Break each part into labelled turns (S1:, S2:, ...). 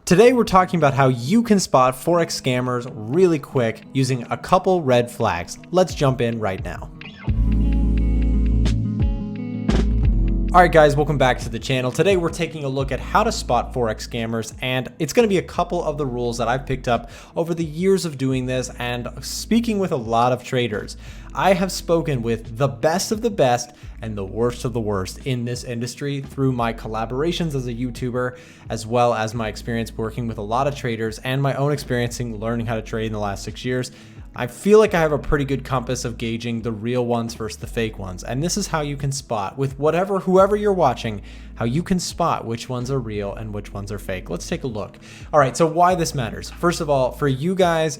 S1: Today we're talking about how you can spot Forex scammers really quick using a couple red flags. Let's jump in right now. Alright guys, welcome back to the channel. Today we're taking a look at how to spot Forex scammers, and it's going to be a couple of the rules that I've picked up over the years of doing this and speaking with a lot of traders. I have spoken with the best of the best and the worst of the worst in this industry through my collaborations as a YouTuber, as well as my experience working with a lot of traders and my own experience in learning how to trade in the last 6 years. I feel like I have a pretty good compass of gauging the real ones versus the fake ones. And this is how you can spot with whoever you're watching, how you can spot which ones are real and which ones are fake. Let's take a look. All right, so why this matters. First of all, for you guys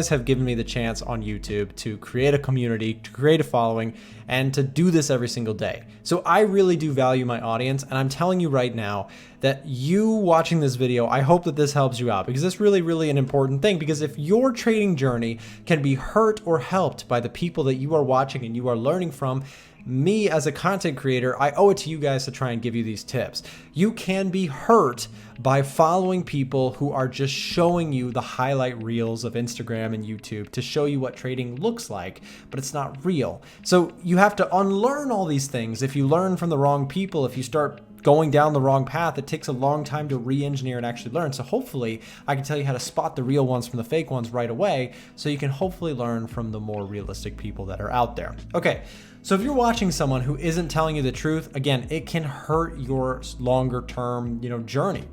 S1: have given me the chance on YouTube to create a community, to create a following, and to do this every single day. So I really do value my audience, and I'm telling you right now that you watching this video, I hope that this helps you out, because it's really an important thing. Because if your trading journey can be hurt or helped by the people that you are watching and you are learning from, me as a content creator, I owe it to you guys to try and give you these tips. You can be hurt by following people who are just showing you the highlight reels of Instagram and YouTube to show you what trading looks like, but it's not real. So you have to unlearn all these things. If you learn from the wrong people, if you start going down the wrong path, it takes a long time to re-engineer and actually learn. So hopefully I can tell you how to spot the real ones from the fake ones right away, so you can hopefully learn from the more realistic people that are out there. Okay, so if you're watching someone who isn't telling you the truth, again, it can hurt your longer term, journey.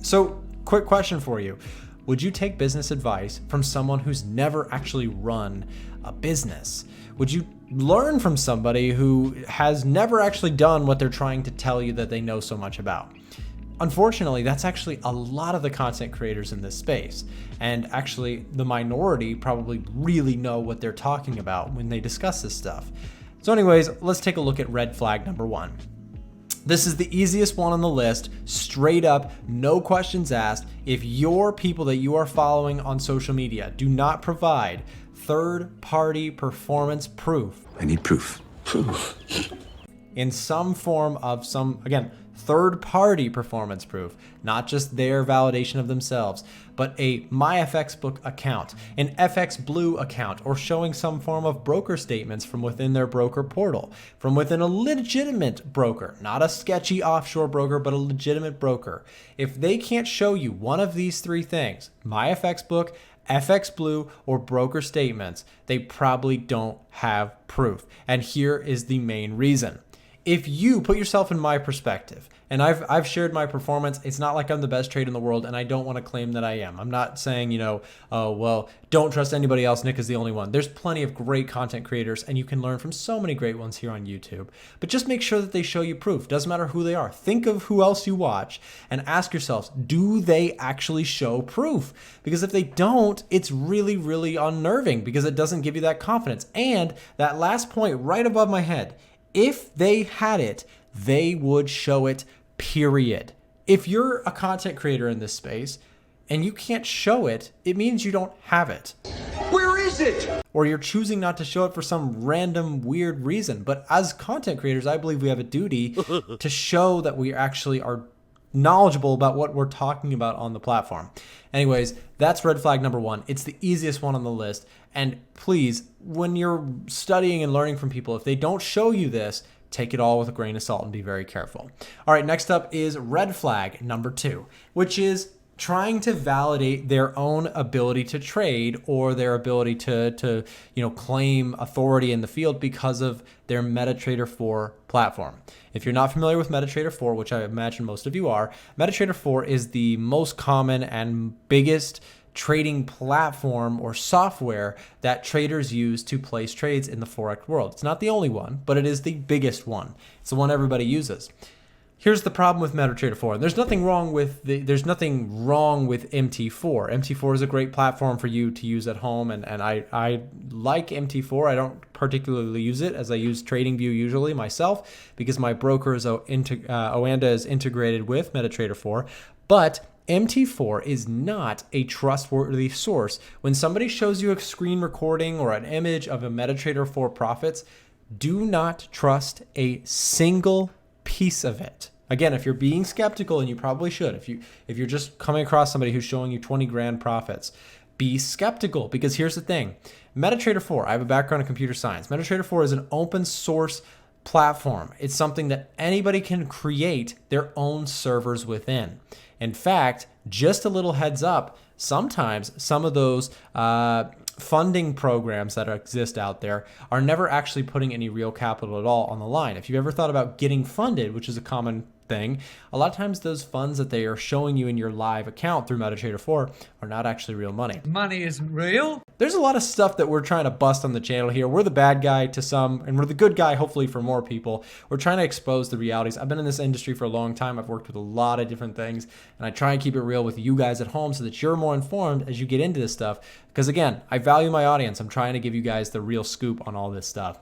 S1: So quick question for you. Would you take business advice from someone who's never actually run a business? Would you learn from somebody who has never actually done what they're trying to tell you that they know so much about? Unfortunately, that's actually a lot of the content creators in this space. And actually, the minority probably really know what they're talking about when they discuss this stuff. So anyways, let's take a look at red flag number 1. This is the easiest one on the list, straight up, no questions asked. If your people that you are following on social media do not provide third-party performance proof.
S2: I need proof.
S1: In some form of again, third-party performance proof, not just their validation of themselves, but a MyFXBook account, an FX Blue account, or showing some form of broker statements from within their broker portal, from within a legitimate broker, not a sketchy offshore broker, but a legitimate broker. If they can't show you one of these 3 things, MyFXBook, FX Blue, or broker statements, they probably don't have proof. And here is the main reason. If you put yourself in my perspective, and I've shared my performance, it's not like I'm the best trader in the world, and I don't want to claim that I am. I'm not saying, oh, well, don't trust anybody else, Nick is the only one. There's plenty of great content creators, and you can learn from so many great ones here on YouTube. But just make sure that they show you proof. Doesn't matter who they are. Think of who else you watch and ask yourselves, do they actually show proof? Because if they don't, it's really unnerving, because it doesn't give you that confidence. And that last point right above my head, if they had it, they would show it, period. If you're a content creator in this space and you can't show it, it means you don't have it.
S2: Where is it?
S1: Or you're choosing not to show it for some random weird reason. But as content creators, I believe we have a duty to show that we actually are knowledgeable about what we're talking about on the platform. Anyways, that's red flag number 1. It's the easiest one on the list. And please, when you're studying and learning from people, if they don't show you this, take it all with a grain of salt and be very careful. All right, next up is red flag number 2, which is trying to validate their own ability to trade or their ability to claim authority in the field because of their Metatrader 4 platform. If you're not familiar with Metatrader 4, which I imagine most of you are, Metatrader 4 is the most common and biggest trading platform or software that traders use to place trades in the Forex world. It's not the only one, but it is the biggest one. It's the one everybody uses. Here's the problem with Metatrader 4. And there's nothing wrong with MT4. MT4 is a great platform for you to use at home, and I like MT4. I don't particularly use it, as I use TradingView usually myself, because my broker is OANDA is integrated with Metatrader 4. But MT4 is not a trustworthy source. When somebody shows you a screen recording or an image of a Metatrader 4 profits, do not trust a single piece of it. Again, if you're being skeptical, and you probably should, if you're just coming across somebody who's showing you 20 grand profits, be skeptical, because here's the thing. Metatrader 4, I have a background in computer science. Metatrader 4 is an open source platform. It's something that anybody can create their own servers within. In fact, just a little heads up, sometimes some of those funding programs that exist out there are never actually putting any real capital at all on the line. If you've ever thought about getting funded, which is a common thing, a lot of times those funds that they are showing you in your live account through Metatrader 4 are not actually real money.
S3: Money isn't real.
S1: There's a lot of stuff that we're trying to bust on the channel here. We're the bad guy to some, and we're the good guy, hopefully, for more people. We're trying to expose the realities. I've been in this industry for a long time. I've worked with a lot of different things, and I try and keep it real with you guys at home so that you're more informed as you get into this stuff. Because again, I value my audience. I'm trying to give you guys the real scoop on all this stuff.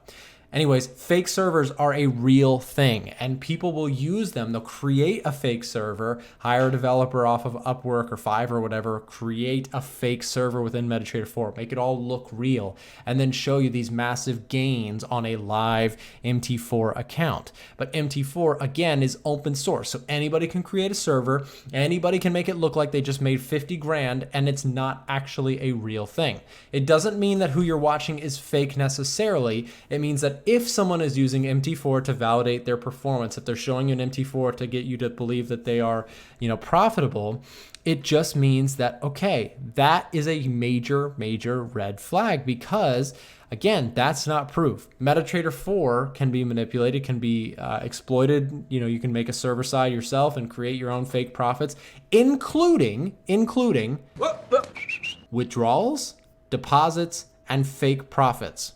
S1: Anyways, fake servers are a real thing, and people will use them. They'll create a fake server, hire a developer off of Upwork or Fiverr or whatever, create a fake server within Metatrader 4, make it all look real, and then show you these massive gains on a live MT4 account. But MT4, again, is open source, so anybody can create a server, anybody can make it look like they just made 50 grand, and it's not actually a real thing. It doesn't mean that who you're watching is fake necessarily. It means that if someone is using MT4 to validate their performance, if they're showing you an MT4 to get you to believe that they are, profitable, it just means that, okay, that is a major, major red flag, because again, that's not proof. Metatrader 4 can be manipulated, can be exploited. You can make a server side yourself and create your own fake profits, including withdrawals, deposits, and fake profits.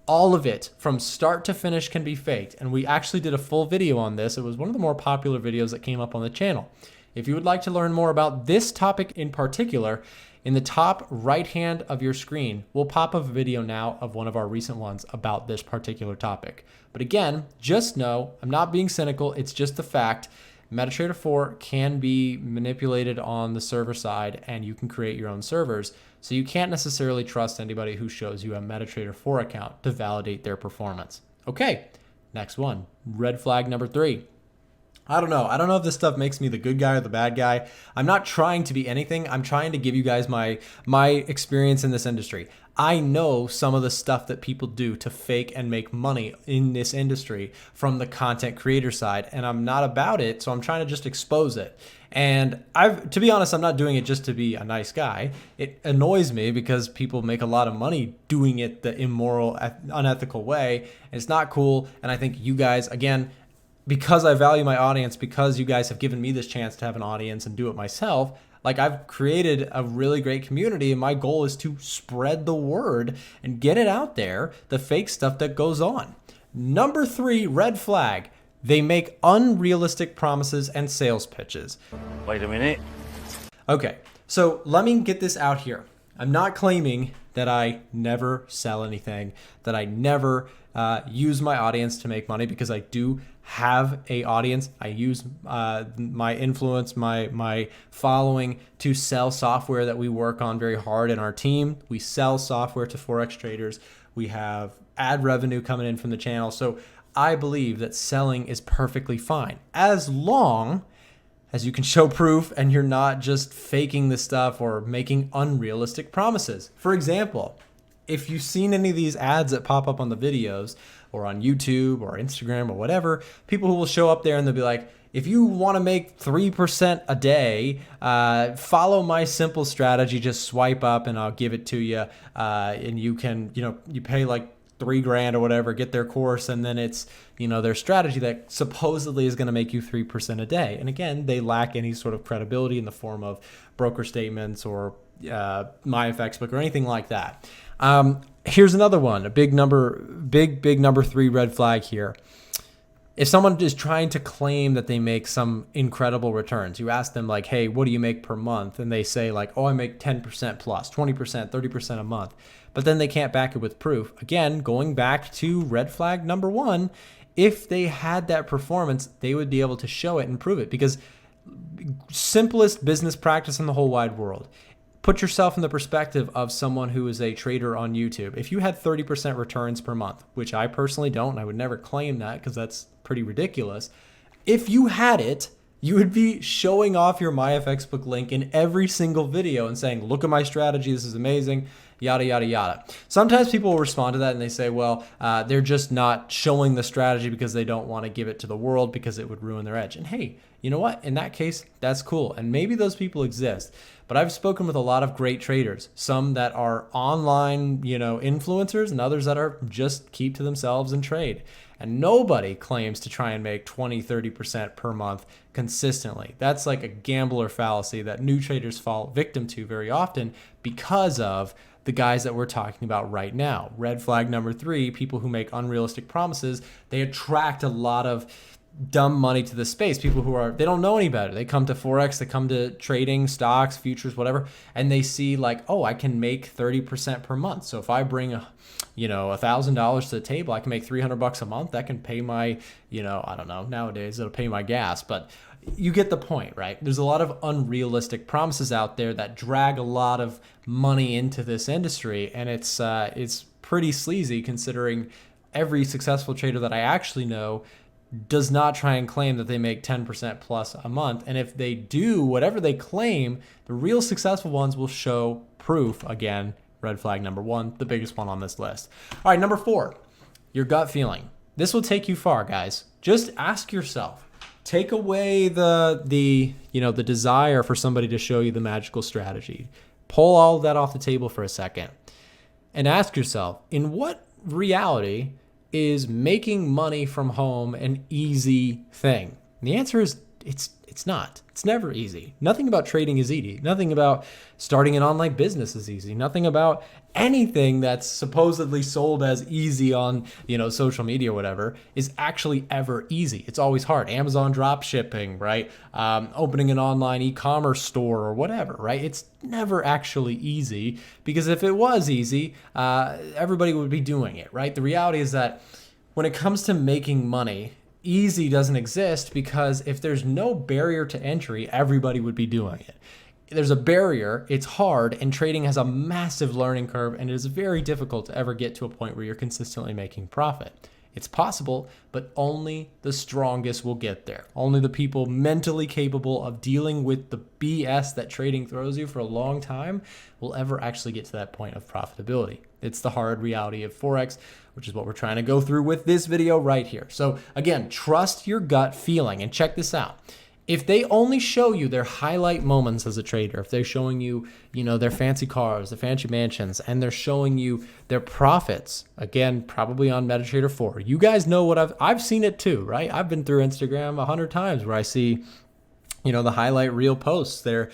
S1: All of it from start to finish can be faked. And we actually did a full video on this. It was one of the more popular videos that came up on the channel. If you would like to learn more about this topic in particular, in the top right hand of your screen, we'll pop up a video now of one of our recent ones about this particular topic. But again, just know, I'm not being cynical. It's just the fact. Metatrader 4 can be manipulated on the server side, and you can create your own servers. So you can't necessarily trust anybody who shows you a Metatrader 4 account to validate their performance. Okay, next one. Red flag number 3. I don't know if this stuff makes me the good guy or the bad guy. I'm not trying to be anything. I'm trying to give you guys my experience in this industry. I know some of the stuff that people do to fake and make money in this industry from the content creator side, and I'm not about it, so I'm trying to just expose it. And to be honest, I'm not doing it just to be a nice guy. It annoys me because people make a lot of money doing it the immoral, unethical way. It's not cool, and I think you guys, again, because I value my audience, because you guys have given me this chance to have an audience and do it myself, like, I've created a really great community, and my goal is to spread the word and get it out there, the fake stuff that goes on. Number 3, red flag. They make unrealistic promises and sales pitches.
S2: Wait a minute.
S1: Okay, so let me get this out here. I'm not claiming that I never sell anything, that I never use my audience to make money, because I do have a audience. I use my influence, my following to sell software that we work on very hard in our team. We sell software to Forex traders. We have ad revenue coming in from the channel. So I believe that selling is perfectly fine, as long as you can show proof and you're not just faking this stuff or making unrealistic promises. For example, if you've seen any of these ads that pop up on the videos or on YouTube or Instagram or whatever, people who will show up there and they'll be like, if you want to make 3% a day, follow my simple strategy, just swipe up and I'll give it to you. And you can, you pay like $3 grand or whatever, get their course, and then it's, their strategy that supposedly is going to make you 3% a day. And again, they lack any sort of credibility in the form of broker statements or MyFX book or anything like that. Here's another one, a big number 3 red flag here. If someone is trying to claim that they make some incredible returns, you ask them like, hey, what do you make per month? And they say like, oh, I make 10% plus, 20%, 30% a month. But then they can't back it with proof. Again, going back to red flag number 1, if they had that performance, they would be able to show it and prove it, because simplest business practice in the whole wide world. Put yourself in the perspective of someone who is a trader on YouTube. If you had 30% returns per month, which I personally don't, and I would never claim that because that's pretty ridiculous. If you had it, you would be showing off your MyFXbook link in every single video and saying, look at my strategy, this is amazing, yada, yada, yada. Sometimes people will respond to that and they say, well, they're just not showing the strategy because they don't want to give it to the world because it would ruin their edge. And hey, you know what? In that case, that's cool. And maybe those people exist. But I've spoken with a lot of great traders, some that are online, influencers, and others that are just keep to themselves and trade. And nobody claims to try and make 20, 30% per month consistently. That's like a gambler fallacy that new traders fall victim to very often because of the guys that we're talking about right now. Red flag number 3, people who make unrealistic promises, they attract a lot of dumb money to the space. People who they don't know any better. They come to Forex, they come to trading, stocks, futures, whatever, and they see like, oh, I can make 30% per month. So if I bring $1,000 to the table, I can make $300 a month. That can pay my, I don't know, nowadays it'll pay my gas, but you get the point, right? There's a lot of unrealistic promises out there that drag a lot of money into this industry, and it's pretty sleazy considering every successful trader that I actually know does not try and claim that they make 10% plus a month. And if they do, whatever they claim, the real successful ones will show proof. Again, red flag number 1, the biggest one on this list. All right, number 4, your gut feeling. This will take you far, guys. Just ask yourself, take away the desire for somebody to show you the magical strategy. Pull all of that off the table for a second and ask yourself, in what reality is making money from home an easy thing? And the answer is it's not. It's never easy. Nothing about trading is easy. Nothing about starting an online business is easy. Nothing about anything that's supposedly sold as easy on, social media or whatever is actually ever easy. It's always hard. Amazon drop shipping, right? Opening an online e-commerce store or whatever, right? It's never actually easy, because if it was easy, everybody would be doing it, right? The reality is that when it comes to making money, easy doesn't exist, because if there's no barrier to entry, everybody would be doing it. There's a barrier, it's hard, and trading has a massive learning curve, and it is very difficult to ever get to a point where you're consistently making profit. It's possible, but only the strongest will get there. Only the people mentally capable of dealing with the BS that trading throws you for a long time will ever actually get to that point of profitability. It's the hard reality of Forex, which is what we're trying to go through with this video right here. So again, trust your gut feeling, and check this out. If they only show you their highlight moments as a trader, if they're showing you, their fancy cars, their fancy mansions, and they're showing you their profits, again, probably on Metatrader 4. You guys know what I've seen it too, right? I've been through Instagram 100 times where I see, the highlight reel posts. They're,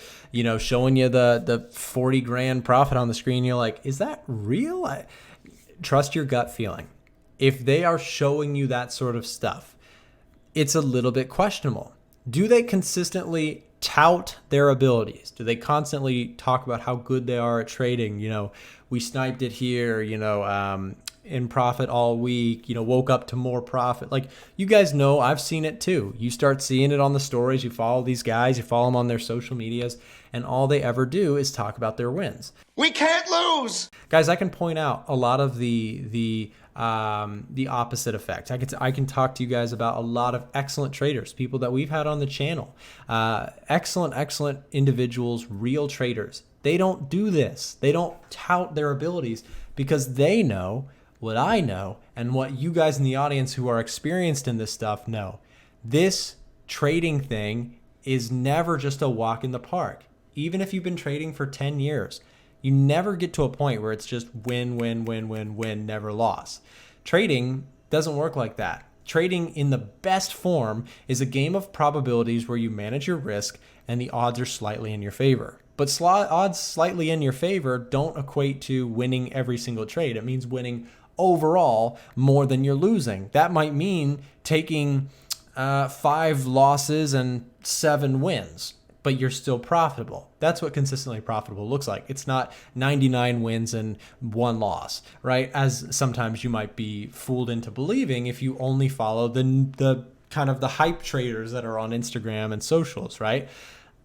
S1: showing you the 40 grand profit on the screen. You're like, is that real? Trust your gut feeling. If they are showing you that sort of stuff, it's a little bit questionable. Do they consistently tout their abilities? Do they constantly talk about how good they are at trading? We sniped it here, in profit all week, woke up to more profit. Like, you guys know, I've seen it too. You start seeing it on the stories. You follow these guys, you follow them on their social medias, and all they ever do is talk about their wins.
S2: We can't lose.
S1: Guys, I can point out a lot of the opposite effect. I can talk to you guys about a lot of excellent traders, people that we've had on the channel, excellent individuals, real traders. They don't do this. They don't tout their abilities, because they know what I know and what you guys in the audience who are experienced in this stuff know. This trading thing is never just a walk in the park. Even if you've been trading for 10 years, you never get to a point where it's just win, win, win, win, win, never loss. Trading doesn't work like that. Trading in the best form is a game of probabilities where you manage your risk and the odds are slightly in your favor. But odds slightly in your favor don't equate to winning every single trade. It means winning overall more than you're losing. That might mean taking 5 losses and 7 wins, but you're still profitable. That's what consistently profitable looks like. It's not 99 wins and 1 loss, right? As sometimes you might be fooled into believing if you only follow the kind of the hype traders that are on Instagram and socials, right?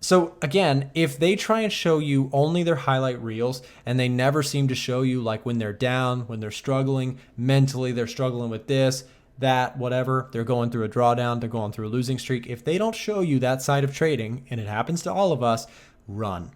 S1: So again, if they try and show you only their highlight reels and they never seem to show you like when they're down, when they're struggling, mentally they're struggling with this, that, whatever, they're going through a drawdown, they're going through a losing streak. If they don't show you that side of trading, and it happens to all of us, run.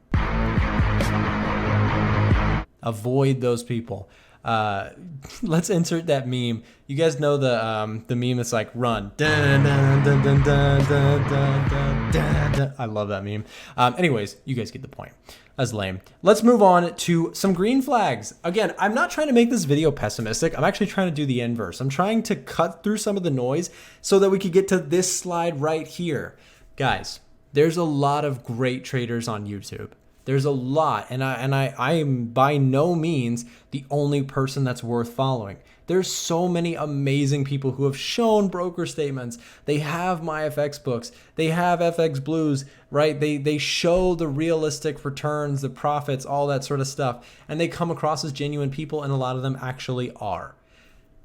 S1: Avoid those people. Let's insert that meme. You guys know the meme that's like run. Dun, dun, dun, dun, dun, dun, dun, dun, dun. I love that meme. Anyways, you guys get the point. That's lame. Let's move on to some green flags. Again, I'm not trying to make this video pessimistic. I'm actually trying to do the inverse. I'm trying to cut through some of the noise so that we could get to this slide right here. Guys, there's a lot of great traders on YouTube. There's a lot, and I am by no means the only person that's worth following. There's so many amazing people who have shown broker statements. They have MyFX books. They have FX Blues, right? They show the realistic returns, the profits, all that sort of stuff, and they come across as genuine people, and a lot of them actually are.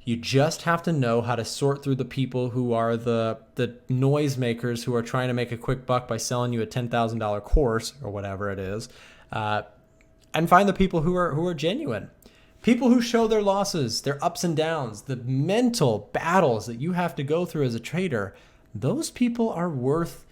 S1: You just have to know how to sort through the people who are the noisemakers who are trying to make a quick buck by selling you a $10,000 course or whatever it is, and find the people who are genuine. People who show their losses, their ups and downs, the mental battles that you have to go through as a trader. Those people are worth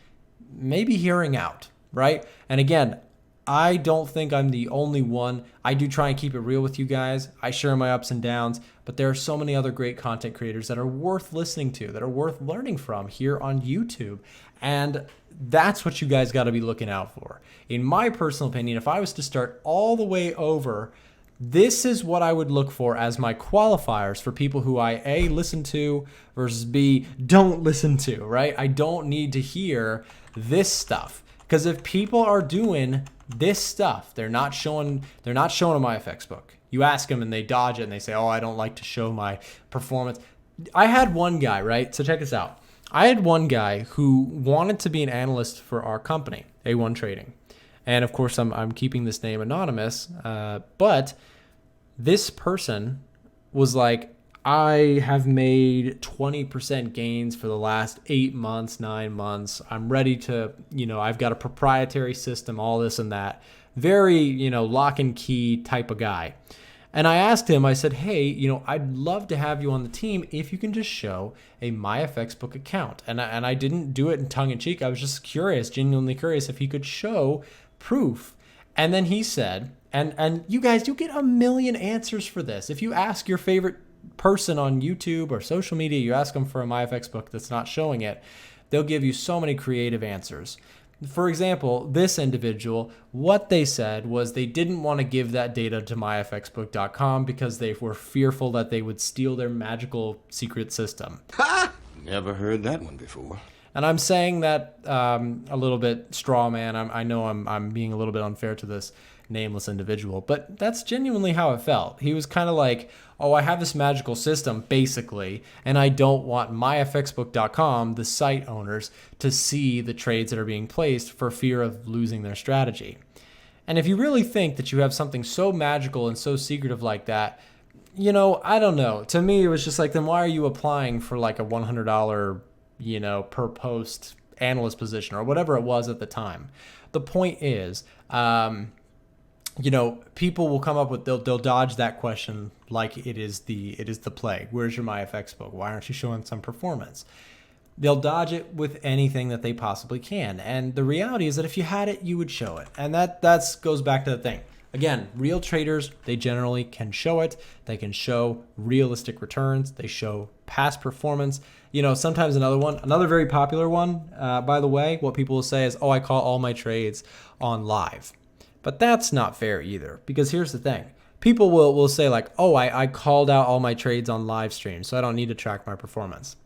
S1: maybe hearing out, right? And again, I don't think I'm the only one. I do try and keep it real with you guys. I share my ups and downs, but there are so many other great content creators that are worth listening to, that are worth learning from here on YouTube. And that's what you guys got to be looking out for. In my personal opinion, if I was to start all the way over, this is what I would look for as my qualifiers for people who I A, listen to versus B, don't listen to, right? I don't need to hear this stuff. Because if people are doing this stuff, they're not showing a MyFX book. You ask them and they dodge it and they say, oh, I don't like to show my performance. I had one guy, right? So check this out. I had one guy who wanted to be an analyst for our company, A1 Trading. And of course, I'm keeping this name anonymous. But this person was like, I have made 20% gains for the last 8 months, 9 months. I'm ready to, I've got a proprietary system, all this and that. Very, lock and key type of guy. And I asked him, I said, hey, I'd love to have you on the team if you can just show a MyFX book account. And I didn't do it in tongue in cheek. I was just curious, genuinely curious if he could show proof. And then he said, and you guys, you get a million answers for this. If you ask your favorite person on YouTube or social media, you ask them for a MyFX book that's not showing it, they'll give you so many creative answers. For example, this individual, what they said was they didn't want to give that data to myfxbook.com because they were fearful that they would steal their magical secret system.
S2: Ha! Never heard that one before.
S1: And I'm saying that a little bit straw man. I know I'm being a little bit unfair to this nameless individual, but that's genuinely how it felt. He was kind of like, oh, I have this magical system, basically, and I don't want myfxbook.com, the site owners, to see the trades that are being placed for fear of losing their strategy. And if you really think that you have something so magical and so secretive like that, I don't know. To me, it was just like, then why are you applying for like a $100, per post analyst position or whatever it was at the time? The point is, people will come up with, they'll dodge that question like it is the plague. Where's your MyFX book? Why aren't you showing some performance? They'll dodge it with anything that they possibly can. And the reality is that if you had it, you would show it. And that goes back to the thing. Again, real traders, they generally can show it. They can show realistic returns. They show past performance. Sometimes another very popular one, by the way, what people will say is, oh, I call all my trades on live. But that's not fair either, because here's the thing. People will say like, oh, I called out all my trades on live stream, so I don't need to track my performance.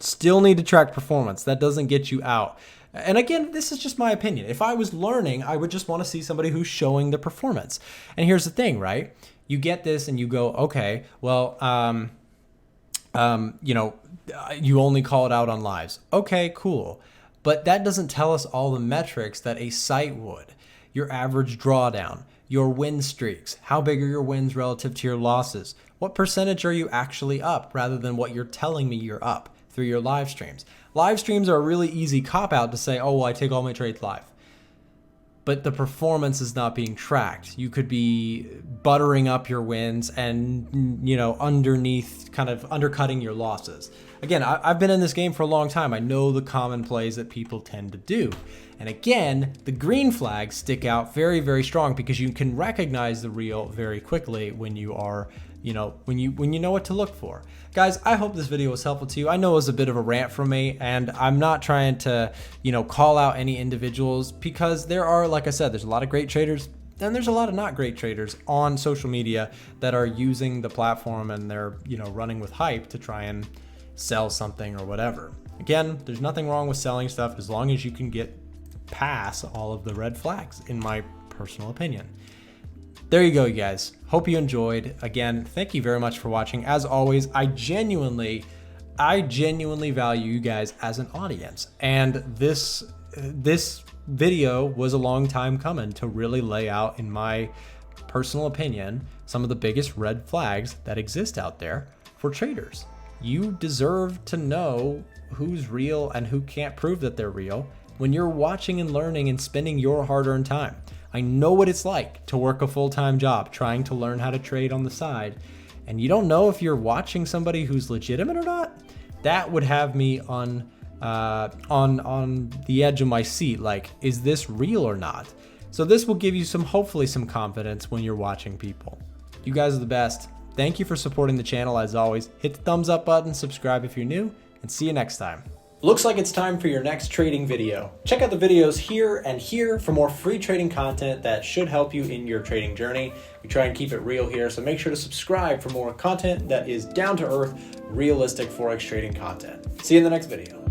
S1: Still need to track performance. That doesn't get you out. And again, this is just my opinion. If I was learning, I would just want to see somebody who's showing the performance. And here's the thing, right? You get this and you go, okay, well, you only call it out on lives. Okay, cool. But that doesn't tell us all the metrics that a site would. Your average drawdown, your win streaks, how big are your wins relative to your losses? What percentage are you actually up rather than what you're telling me you're up through your live streams? Live streams are a really easy cop-out to say, oh, well, I take all my trades live. but the performance is not being tracked. You could be buttering up your wins and, you know, underneath kind of undercutting your losses. Again, I've been in this game for a long time. I know the common plays that people tend to do. And again, the green flags stick out very, very strong because you can recognize the real very quickly when you are, you know, when you know what to look for. Guys, I hope this video was helpful to you. I know it was a bit of a rant from me, and I'm not trying to, you know, call out any individuals because there are, like I said, there's a lot of great traders and there's a lot of not great traders on social media that are using the platform and they're, you know, running with hype to try and sell something or whatever. Again, there's nothing wrong with selling stuff as long as you can get past all of the red flags, in my personal opinion. There you go, you guys. Hope you enjoyed. Again, thank you very much for watching. As always, I genuinely value you guys as an audience. And this video was a long time coming to really lay out, in my personal opinion, some of the biggest red flags that exist out there for traders. You deserve to know who's real and who can't prove that they're real when you're watching and learning and spending your hard-earned time. I know what it's like to work a full-time job, trying to learn how to trade on the side, and you don't know if you're watching somebody who's legitimate or not. That would have me on the edge of my seat, like, is this real or not? So this will give you hopefully some confidence when you're watching people. You guys are the best. Thank you for supporting the channel as always. Hit the thumbs up button, subscribe if you're new, and see you next time. Looks like it's time for your next trading video. Check out the videos here and here for more free trading content that should help you in your trading journey. We try and keep it real here, so make sure to subscribe for more content that is down to earth, realistic Forex trading content. See you in the next video.